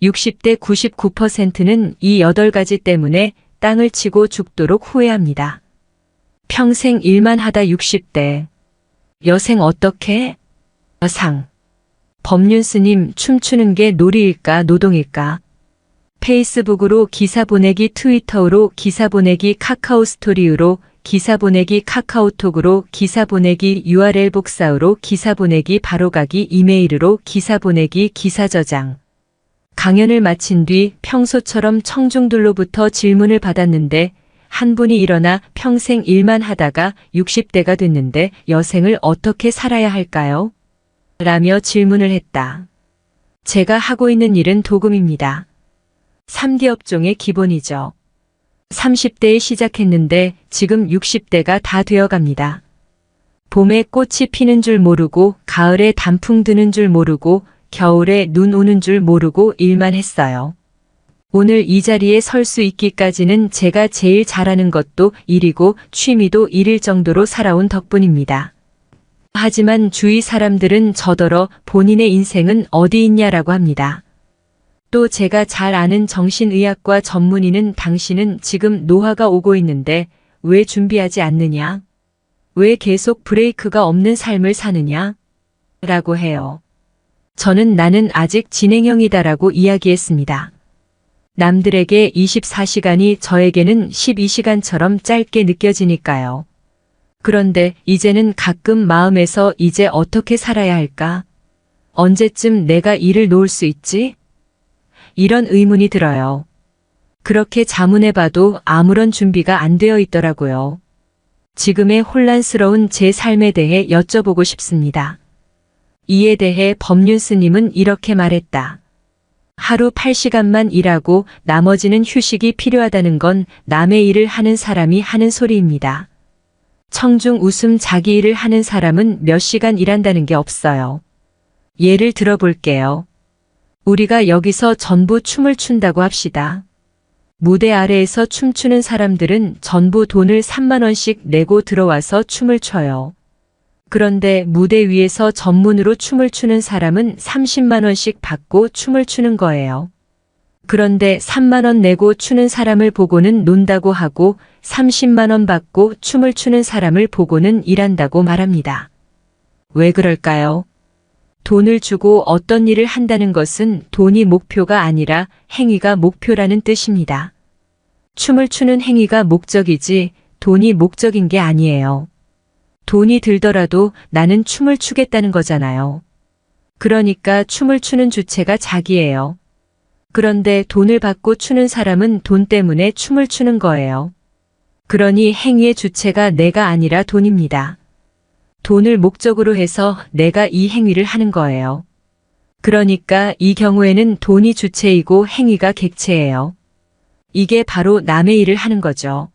60대 99%는 이 8가지 때문에 땅을 치고 죽도록 후회합니다. 평생 일만 하다 60대. 여생 어떻게? 여상. 법륜스님 춤추는 게 놀이일까 노동일까? 페이스북으로 기사 보내기, 트위터로 기사 보내기, 카카오 스토리로 기사 보내기, 카카오톡으로 기사 보내기, URL 복사로 기사 보내기, 바로가기, 이메일으로 기사 보내기, 기사 저장. 강연을 마친 뒤 평소처럼 청중들로부터 질문을 받았는데 한 분이 일어나 평생 일만 하다가 60대가 됐는데 여생을 어떻게 살아야 할까요? 라며 질문을 했다. 제가 하고 있는 일은 도금입니다. 3D 업종의 기본이죠. 30대에 시작했는데 지금 60대가 다 되어갑니다. 봄에 꽃이 피는 줄 모르고 가을에 단풍 드는 줄 모르고 겨울에 눈 오는 줄 모르고 일만 했어요. 오늘 이 자리에 설 수 있기까지는 제가 제일 잘하는 것도 일이고 취미도 일일 정도로 살아온 덕분입니다. 하지만 주위 사람들은 저더러 본인의 인생은 어디 있냐라고 합니다. 또 제가 잘 아는 정신의학과 전문의는 당신은 지금 노화가 오고 있는데 왜 준비하지 않느냐? 왜 계속 브레이크가 없는 삶을 사느냐? 라고 해요. 저는 나는 아직 진행형이다라고 이야기했습니다. 남들에게 24시간이 저에게는 12시간처럼 짧게 느껴지니까요. 그런데 이제는 가끔 마음에서 이제 어떻게 살아야 할까? 언제쯤 내가 일을 놓을 수 있지? 이런 의문이 들어요. 그렇게 자문해봐도 아무런 준비가 안 되어 있더라고요. 지금의 혼란스러운 제 삶에 대해 여쭤보고 싶습니다. 이에 대해 법륜스님은 이렇게 말했다. 하루 8시간만 일하고 나머지는 휴식이 필요하다는 건 남의 일을 하는 사람이 하는 소리입니다. 청중 웃음 자기 일을 하는 사람은 몇 시간 일한다는 게 없어요. 예를 들어볼게요. 우리가 여기서 전부 춤을 춘다고 합시다. 무대 아래에서 춤추는 사람들은 전부 돈을 3만 원씩 내고 들어와서 춤을 춰요. 그런데 무대 위에서 전문으로 춤을 추는 사람은 30만 원씩 받고 춤을 추는 거예요. 그런데 3만 원 내고 추는 사람을 보고는 논다고 하고 30만 원 받고 춤을 추는 사람을 보고는 일한다고 말합니다. 왜 그럴까요? 돈을 주고 어떤 일을 한다는 것은 돈이 목표가 아니라 행위가 목표라는 뜻입니다. 춤을 추는 행위가 목적이지 돈이 목적인 게 아니에요. 돈이 들더라도 나는 춤을 추겠다는 거잖아요. 그러니까 춤을 추는 주체가 자기예요. 그런데 돈을 받고 추는 사람은 돈 때문에 춤을 추는 거예요. 그러니 행위의 주체가 내가 아니라 돈입니다. 돈을 목적으로 해서 내가 이 행위를 하는 거예요. 그러니까 이 경우에는 돈이 주체이고 행위가 객체예요. 이게 바로 남의 일을 하는 거죠.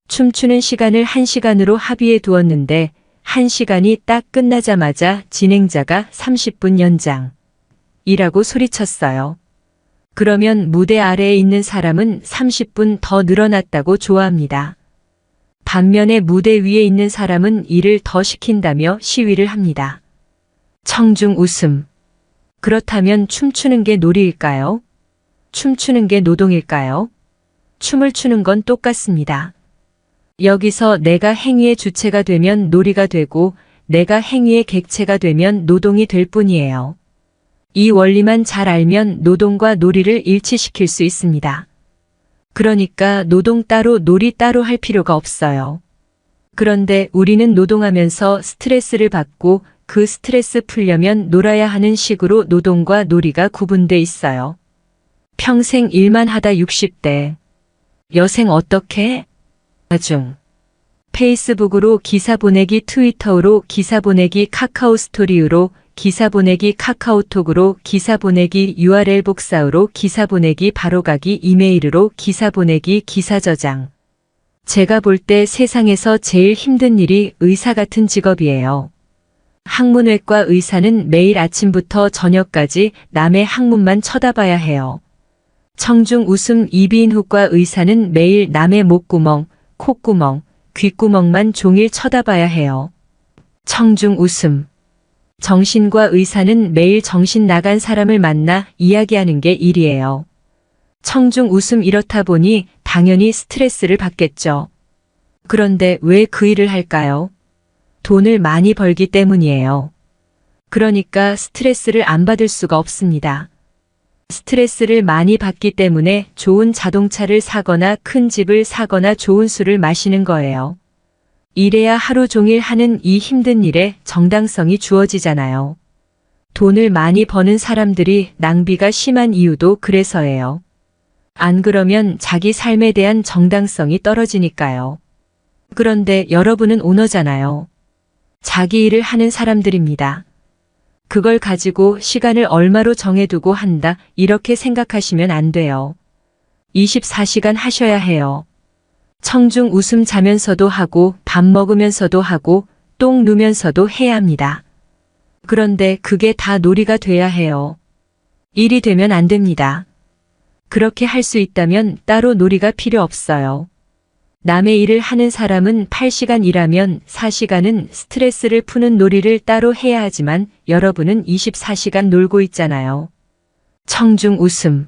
춤추는 시간을 1시간으로 합의해 두었는데 1시간이 딱 끝나자마자 진행자가 30분 연장 이라고 소리쳤어요. 그러면 무대 아래에 있는 사람은 30분 더 늘어났다고 좋아합니다. 반면에 무대 위에 있는 사람은 일을 더 시킨다며 시위를 합니다. 청중 웃음. 그렇다면 춤추는 게 놀이일까요? 춤추는 게 노동일까요? 춤을 추는 건 똑같습니다. 여기서 내가 행위의 주체가 되면 놀이가 되고 내가 행위의 객체가 되면 노동이 될 뿐이에요. 이 원리만 잘 알면 노동과 놀이를 일치시킬 수 있습니다. 그러니까 노동 따로 놀이 따로 할 필요가 없어요. 그런데 우리는 노동하면서 스트레스를 받고 그 스트레스 풀려면 놀아야 하는 식으로 노동과 놀이가 구분돼 있어요. 평생 일만 하다 60대. 여생 어떻게? 나중. 페이스북으로 기사 보내기, 트위터로 기사 보내기, 카카오 스토리로 기사 보내기, 카카오톡으로 기사 보내기, URL 복사로 기사 보내기, 바로가기, 이메일으로 기사 보내기, 기사 저장. 제가 볼 때 세상에서 제일 힘든 일이 의사 같은 직업이에요. 학문외과 의사는 매일 아침부터 저녁까지 남의 학문만 쳐다봐야 해요. 청중 웃음 이비인후과 의사는 매일 남의 목구멍, 콧구멍, 귓구멍만 종일 쳐다봐야 해요. 청중 웃음. 정신과 의사는 매일 정신 나간 사람을 만나 이야기하는 게 일이에요. 청중 웃음 이렇다 보니 당연히 스트레스를 받겠죠. 그런데 왜 그 일을 할까요? 돈을 많이 벌기 때문이에요. 그러니까 스트레스를 안 받을 수가 없습니다. 스트레스를 많이 받기 때문에 좋은 자동차를 사거나 큰 집을 사거나 좋은 술을 마시는 거예요. 이래야 하루 종일 하는 이 힘든 일에 정당성이 주어지잖아요. 돈을 많이 버는 사람들이 낭비가 심한 이유도 그래서예요. 안 그러면 자기 삶에 대한 정당성이 떨어지니까요. 그런데 여러분은 오너잖아요. 자기 일을 하는 사람들입니다. 그걸 가지고 시간을 얼마로 정해두고 한다, 이렇게 생각하시면 안 돼요. 24시간 하셔야 해요. 청중 웃음 자면서도 하고 밥 먹으면서도 하고 똥 누면서도 해야 합니다. 그런데 그게 다 놀이가 돼야 해요. 일이 되면 안 됩니다. 그렇게 할 수 있다면 따로 놀이가 필요 없어요. 남의 일을 하는 사람은 8시간 일하면 4시간은 스트레스를 푸는 놀이를 따로 해야 하지만 여러분은 24시간 놀고 있잖아요. 청중 웃음.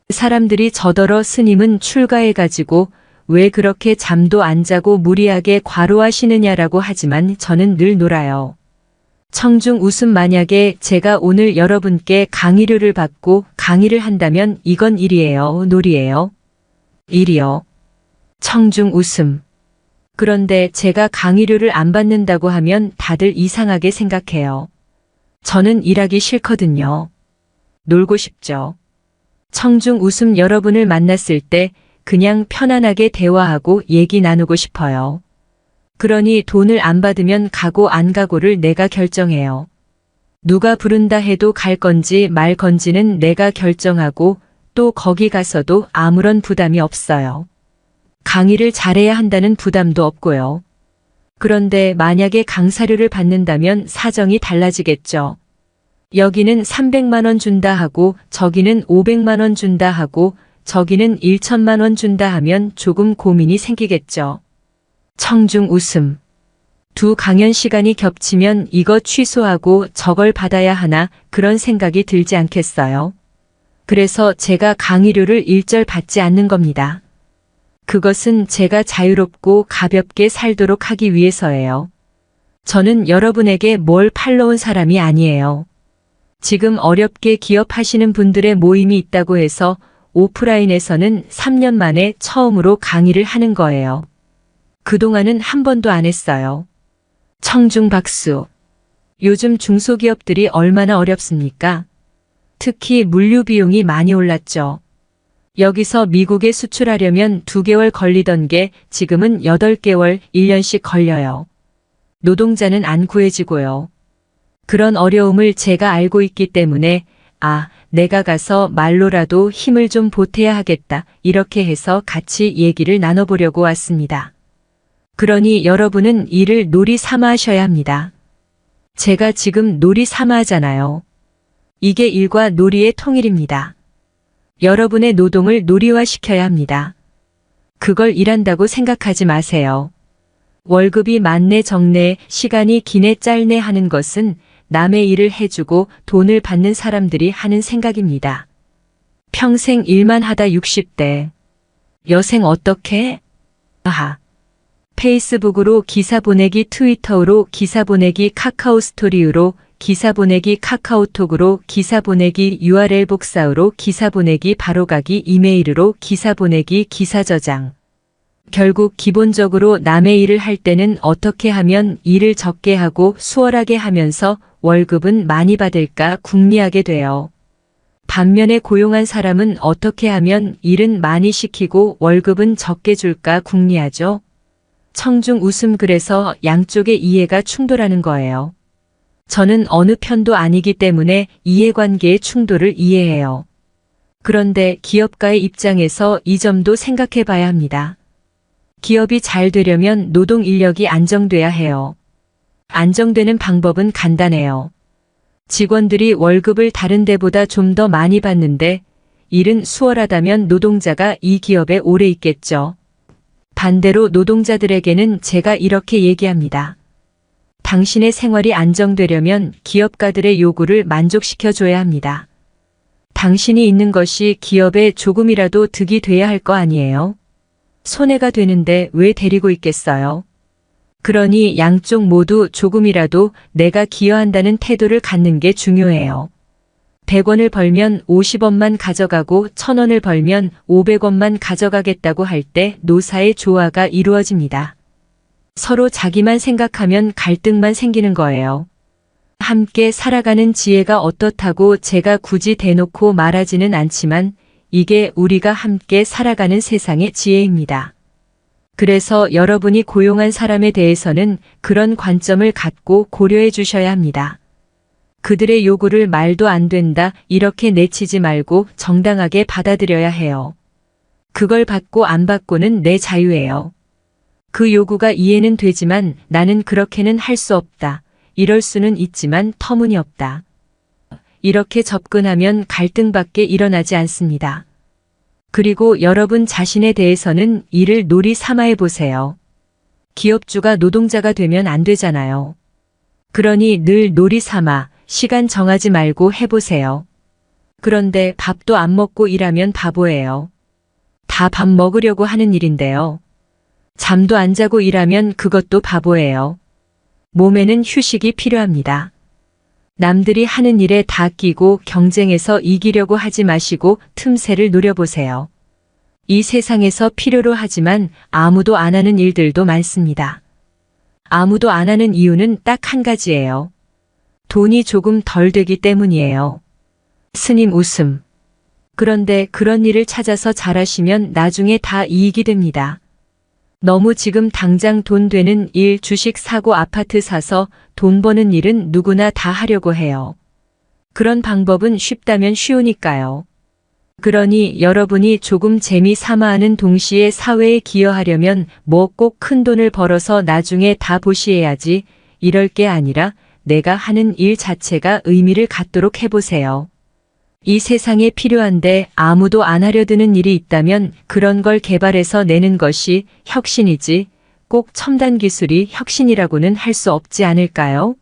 사람들이 저더러 스님은 출가해가지고 왜 그렇게 잠도 안 자고 무리하게 과로하시느냐라고 하지만 저는 늘 놀아요. 청중 웃음. 만약에 제가 오늘 여러분께 강의료를 받고 강의를 한다면 이건 일이에요, 놀이에요? 일이요. 청중 웃음. 그런데 제가 강의료를 안 받는다고 하면 다들 이상하게 생각해요. 저는 일하기 싫거든요. 놀고 싶죠. 청중 웃음. 여러분을 만났을 때 그냥 편안하게 대화하고 얘기 나누고 싶어요. 그러니 돈을 안 받으면 가고 안 가고를 내가 결정해요. 누가 부른다 해도 갈 건지 말 건지는 내가 결정하고 또 거기 가서도 아무런 부담이 없어요. 강의를 잘해야 한다는 부담도 없고요. 그런데 만약에 강사료를 받는다면 사정이 달라지겠죠. 여기는 300만 원 준다 하고 저기는 500만 원 준다 하고 저기는 1천만 원 준다 하면 조금 고민이 생기겠죠. 청중 웃음. 두 강연 시간이 겹치면 이거 취소하고 저걸 받아야 하나 그런 생각이 들지 않겠어요? 그래서 제가 강의료를 일절 받지 않는 겁니다. 그것은 제가 자유롭고 가볍게 살도록 하기 위해서예요. 저는 여러분에게 뭘 팔러온 사람이 아니에요. 지금 어렵게 기업하시는 분들의 모임이 있다고 해서 오프라인에서는 3년 만에 처음으로 강의를 하는 거예요. 그동안은 한 번도 안 했어요. 청중 박수. 요즘 중소기업들이 얼마나 어렵습니까? 특히 물류 비용이 많이 올랐죠. 여기서 미국에 수출하려면 2개월 걸리던 게 지금은 8개월, 1년씩 걸려요. 노동자는 안 구해지고요. 그런 어려움을 제가 알고 있기 때문에 내가 가서 말로라도 힘을 좀 보태야 하겠다, 이렇게 해서 같이 얘기를 나눠보려고 왔습니다. 그러니 여러분은 일을 놀이 삼아 하셔야 합니다. 제가 지금 놀이 삼아 하잖아요. 이게 일과 놀이의 통일입니다. 여러분의 노동을 놀이화시켜야 합니다. 그걸 일한다고 생각하지 마세요. 월급이 많네 적네, 시간이 기네 짧네 하는 것은 남의 일을 해주고 돈을 받는 사람들이 하는 생각입니다. 평생 일만 하다 60대. 여생 어떻게? 페이스북으로 기사 보내기, 트위터로 기사 보내기, 카카오 스토리로 기사 보내기, 카카오톡으로 기사 보내기, URL 복사로 기사 보내기, 바로가기, 이메일로 기사 보내기, 기사 저장. 결국 기본적으로 남의 일을 할 때는 어떻게 하면 일을 적게 하고 수월하게 하면서 월급은 많이 받을까 궁리하게 돼요. 반면에 고용한 사람은 어떻게 하면 일은 많이 시키고 월급은 적게 줄까 궁리하죠. 청중 웃음. 그래서 양쪽의 이해가 충돌하는 거예요. 저는 어느 편도 아니기 때문에 이해관계의 충돌을 이해해요. 그런데 기업가의 입장에서 이 점도 생각해 봐야 합니다. 기업이 잘 되려면 노동 인력이 안정돼야 해요. 안정되는 방법은 간단해요. 직원들이 월급을 다른 데보다 좀 더 많이 받는데 일은 수월하다면 노동자가 이 기업에 오래 있겠죠. 반대로 노동자들에게는 제가 이렇게 얘기합니다. 당신의 생활이 안정되려면 기업가들의 요구를 만족시켜줘야 합니다. 당신이 있는 것이 기업에 조금이라도 득이 돼야 할 거 아니에요? 손해가 되는데 왜 데리고 있겠어요? 그러니 양쪽 모두 조금이라도 내가 기여한다는 태도를 갖는 게 중요해요. 100원을 벌면 50원만 가져가고 1000원을 벌면 500원만 가져가겠다고 할 때 노사의 조화가 이루어집니다. 서로 자기만 생각하면 갈등만 생기는 거예요. 함께 살아가는 지혜가 어떻다고 제가 굳이 대놓고 말하지는 않지만 이게 우리가 함께 살아가는 세상의 지혜입니다. 그래서 여러분이 고용한 사람에 대해서는 그런 관점을 갖고 고려해 주셔야 합니다. 그들의 요구를 말도 안 된다 이렇게 내치지 말고 정당하게 받아들여야 해요. 그걸 받고 안 받고는 내 자유예요. 그 요구가 이해는 되지만 나는 그렇게는 할 수 없다. 이럴 수는 있지만 터무니없다. 이렇게 접근하면 갈등밖에 일어나지 않습니다. 그리고 여러분 자신에 대해서는 이를 놀이 삼아 보세요. 기업주가 노동자가 되면 안 되잖아요. 그러니 늘 놀이 삼아 시간 정하지 말고 해보세요. 그런데 밥도 안 먹고 일하면 바보예요. 다 밥 먹으려고 하는 일인데요. 잠도 안 자고 일하면 그것도 바보예요. 몸에는 휴식이 필요합니다. 남들이 하는 일에 다 끼고 경쟁해서 이기려고 하지 마시고 틈새를 노려보세요. 이 세상에서 필요로 하지만 아무도 안 하는 일들도 많습니다. 아무도 안 하는 이유는 딱 한 가지예요. 돈이 조금 덜 되기 때문이에요. 스님 웃음. 그런데 그런 일을 찾아서 잘하시면 나중에 다 이익이 됩니다. 너무 지금 당장 돈 되는 일, 주식 사고 아파트 사서 돈 버는 일은 누구나 다 하려고 해요. 그런 방법은 쉽다면 쉬우니까요. 그러니 여러분이 조금 재미 삼아 하는 동시에 사회에 기여하려면 뭐 꼭 큰 돈을 벌어서 나중에 다 보시해야지 이럴 게 아니라 내가 하는 일 자체가 의미를 갖도록 해보세요. 이 세상에 필요한데 아무도 안 하려 드는 일이 있다면 그런 걸 개발해서 내는 것이 혁신이지 꼭 첨단 기술이 혁신이라고는 할 수 없지 않을까요?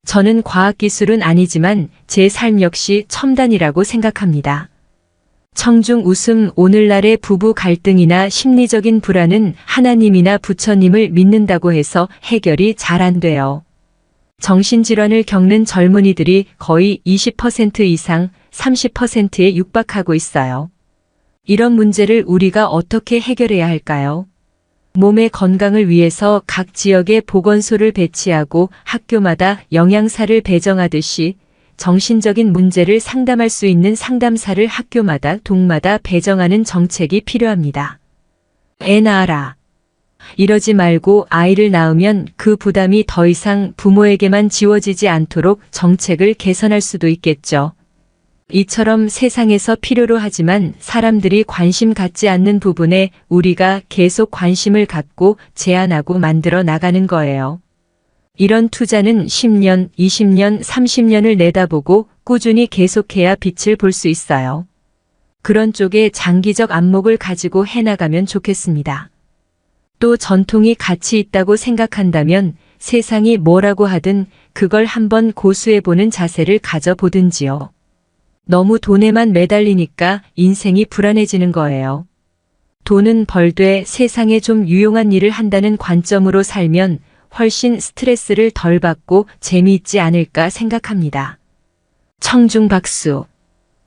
저는 과학기술은 아니지만 제 삶 역시 첨단이라고 생각합니다. 청중 웃음. 오늘날의 부부 갈등이나 심리적인 불안은 하나님이나 부처님을 믿는다고 해서 해결이 잘 안 돼요. 정신질환을 겪는 젊은이들이 거의 20% 이상 30%에 육박하고 있어요. 이런 문제를 우리가 어떻게 해결해야 할까요? 몸의 건강을 위해서 각 지역에 보건소를 배치하고 학교마다 영양사를 배정하듯이 정신적인 문제를 상담할 수 있는 상담사를 학교마다 동마다 배정하는 정책이 필요합니다. 애 낳아라. 이러지 말고 아이를 낳으면 그 부담이 더 이상 부모에게만 지워지지 않도록 정책을 개선할 수도 있겠죠. 이처럼 세상에서 필요로 하지만 사람들이 관심 갖지 않는 부분에 우리가 계속 관심을 갖고 제안하고 만들어 나가는 거예요. 이런 투자는 10년, 20년, 30년을 내다보고 꾸준히 계속해야 빛을 볼 수 있어요. 그런 쪽에 장기적 안목을 가지고 해나가면 좋겠습니다. 또 전통이 가치 있다고 생각한다면 세상이 뭐라고 하든 그걸 한번 고수해보는 자세를 가져보든지요. 너무 돈에만 매달리니까 인생이 불안해지는 거예요. 돈은 벌되 세상에 좀 유용한 일을 한다는 관점으로 살면 훨씬 스트레스를 덜 받고 재미있지 않을까 생각합니다. 청중 박수.